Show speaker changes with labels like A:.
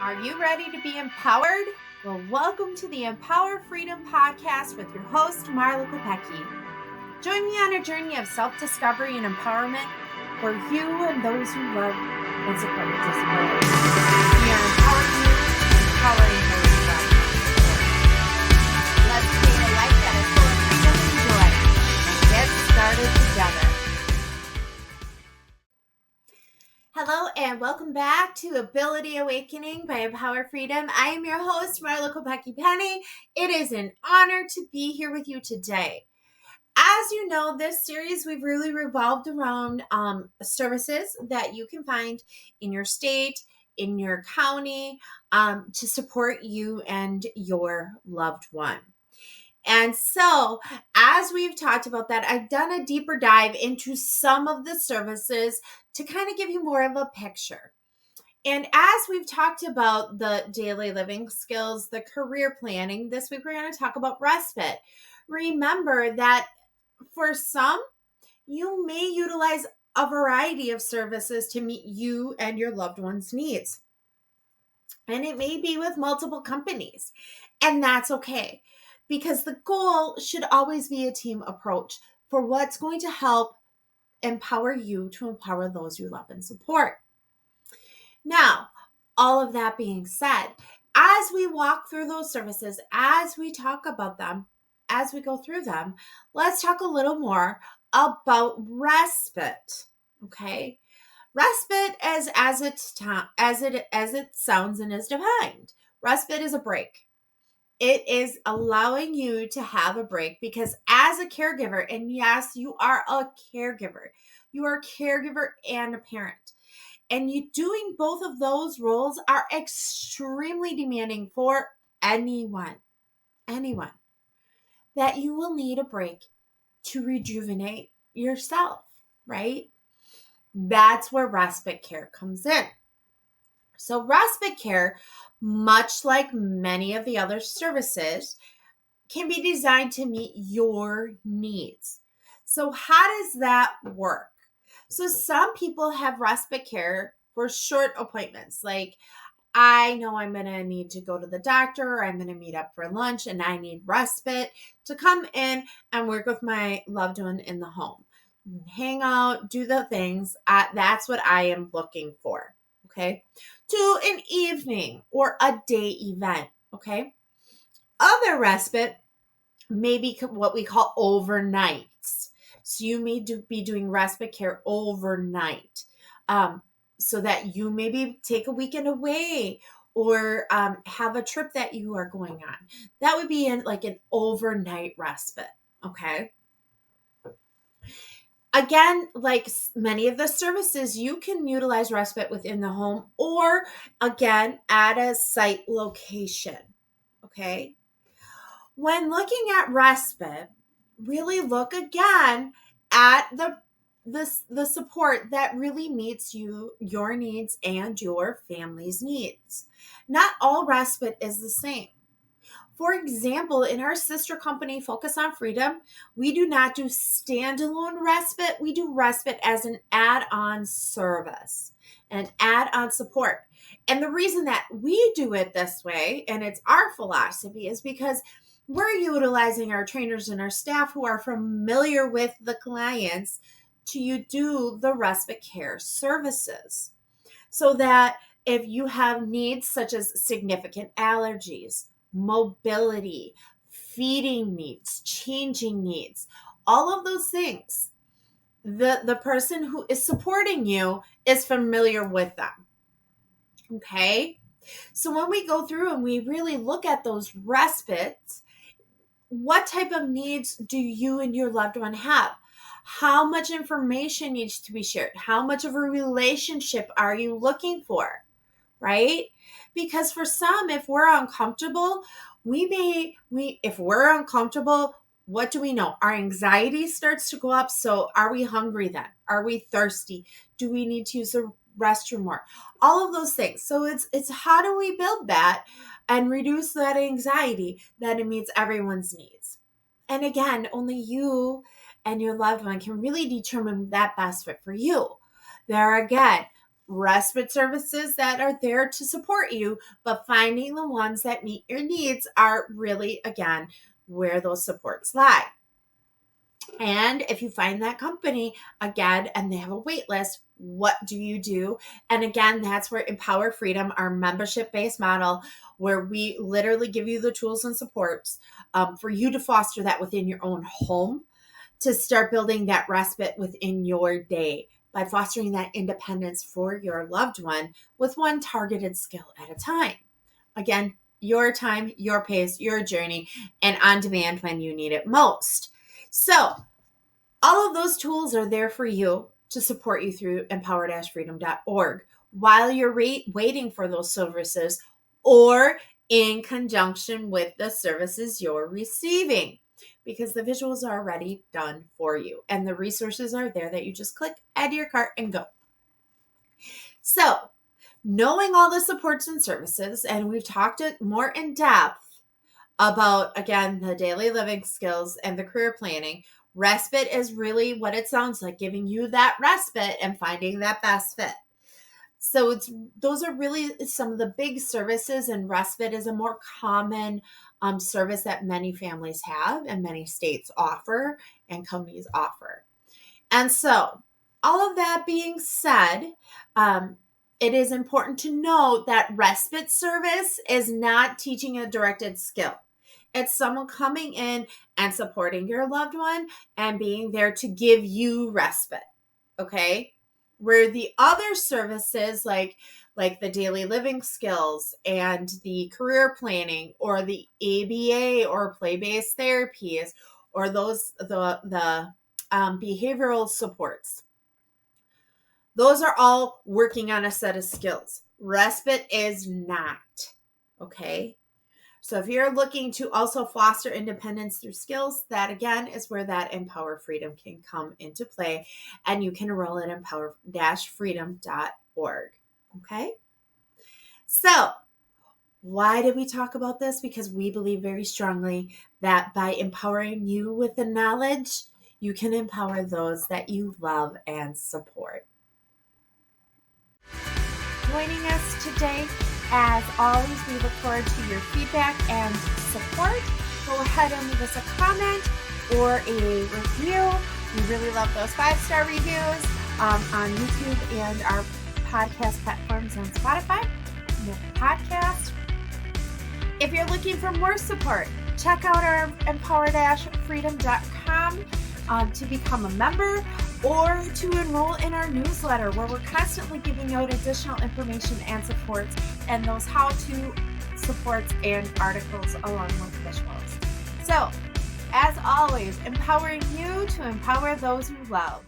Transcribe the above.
A: Are you ready to be empowered? Well, welcome to the Empower Freedom Podcast with your host, Marla Kopecki. Join me on a journey of self-discovery and empowerment for you and those who love and support disability. We are empowering you, empowering those who love and support. Let's create a life that is full of freedom and joy and get started together. Hello and welcome back to Ability Awakening by Empower Freedom. I am your host, Marla Kopecki Penny. It is an honor to be here with you today. As you know, this series we've really revolved around services that you can find in your state, in your county, to support you and your loved one. And so, as we've talked about that, I've done a deeper dive into some of the services to kind of give you more of a picture. And as we've talked about the daily living skills, the career planning, this week we're going to talk about respite. Remember that for some, you may utilize a variety of services to meet you and your loved one's needs. And it may be with multiple companies, and that's okay. Because the goal should always be a team approach for what's going to help empower you to empower those you love and support. Now, all of that being said, as we walk through those services, as we talk about them, as we go through them, let's talk a little more about respite. Okay? Respite as it sounds and is defined. Respite is a break. It is allowing you to have a break because as a caregiver, and yes, you are a caregiver. You are a caregiver and a parent. And you doing both of those roles are extremely demanding for anyone, that you will need a break to rejuvenate yourself, right? That's where respite care comes in. So respite care, much like many of the other services, can be designed to meet your needs. So how does that work? So some people have respite care for short appointments. Like, I know I'm going to need to go to the doctor, or I'm going to meet up for lunch, and I need respite to come in and work with my loved one in the home. Hang out, do the things. That's what I am looking for. Okay. To an evening or a day event. Okay. Other respite may be what we call overnights. So you may be doing respite care overnight, so that you maybe take a weekend away or have a trip that you are going on. That would be like an overnight respite. Okay. Again, like many of the services, you can utilize respite within the home or, again, at a site location, okay? When looking at respite, really look again at the support that really meets your needs and your family's needs. Not all respite is the same. For example, in our sister company, Focus on Freedom, we do not do standalone respite. We do respite as an add-on service, an add-on support. And the reason that we do it this way, and it's our philosophy, is because we're utilizing our trainers and our staff who are familiar with the clients to do the respite care services. So that if you have needs such as significant allergies, mobility, feeding needs, changing needs, all of those things, the person who is supporting you is familiar with them. Okay? So when we go through and we really look at those respites, what type of needs do you and your loved one have? How much information needs to be shared? How much of a relationship are you looking for? Right? Because for some, if we're uncomfortable, if we're uncomfortable, what do we know? Our anxiety starts to go up. So are we hungry then? Are we thirsty? Do we need to use the restroom more? All of those things. So it's how do we build that and reduce that anxiety that it meets everyone's needs? And again, only you and your loved one can really determine that best fit for you. There again, respite services that are there to support you, but finding the ones that meet your needs are really, again, where those supports lie. And if you find that company again and they have a wait list, what do you do? And again, that's where Empower Freedom, our membership based model, where we literally give you the tools and supports for you to foster that within your own home, to start building that respite within your day by fostering that independence for your loved one with one targeted skill at a time. Again, your time, your pace, your journey, and on demand when you need it most. So all of those tools are there for you to support you through empower-freedom.org while you're waiting for those services, or in conjunction with the services you're receiving, because the visuals are already done for you and the resources are there that you just click, add to your cart, and go. So knowing all the supports and services, and we've talked it more in depth about, again, the daily living skills and the career planning. Respite is really what it sounds like, giving you that respite and finding that best fit. So those are really some of the big services, and respite is a more common service that many families have and many states offer and companies offer. And so all of that being said, it is important to note that respite service is not teaching a directed skill. It's someone coming in and supporting your loved one and being there to give you respite, okay? Where the other services like the daily living skills and the career planning or the ABA or play-based therapies or the behavioral supports, those are all working on a set of skills. Respite is not, okay? So if you're looking to also foster independence through skills, that again is where that Empower Freedom can come into play, and you can enroll at empower-freedom.org. Okay? So why did we talk about this? Because we believe very strongly that by empowering you with the knowledge, you can empower those that you love and support. Joining us today. As always, we look forward to your feedback and support. Go ahead and leave us a comment or a review. We really love those 5-star reviews on YouTube and our podcast platforms on Spotify. The podcast. If you're looking for more support, check out our empower-freedom.com to become a member, or to enroll in our newsletter, where we're constantly giving out additional information and supports and those how-to supports and articles along with visuals. So, as always, empowering you to empower those you love.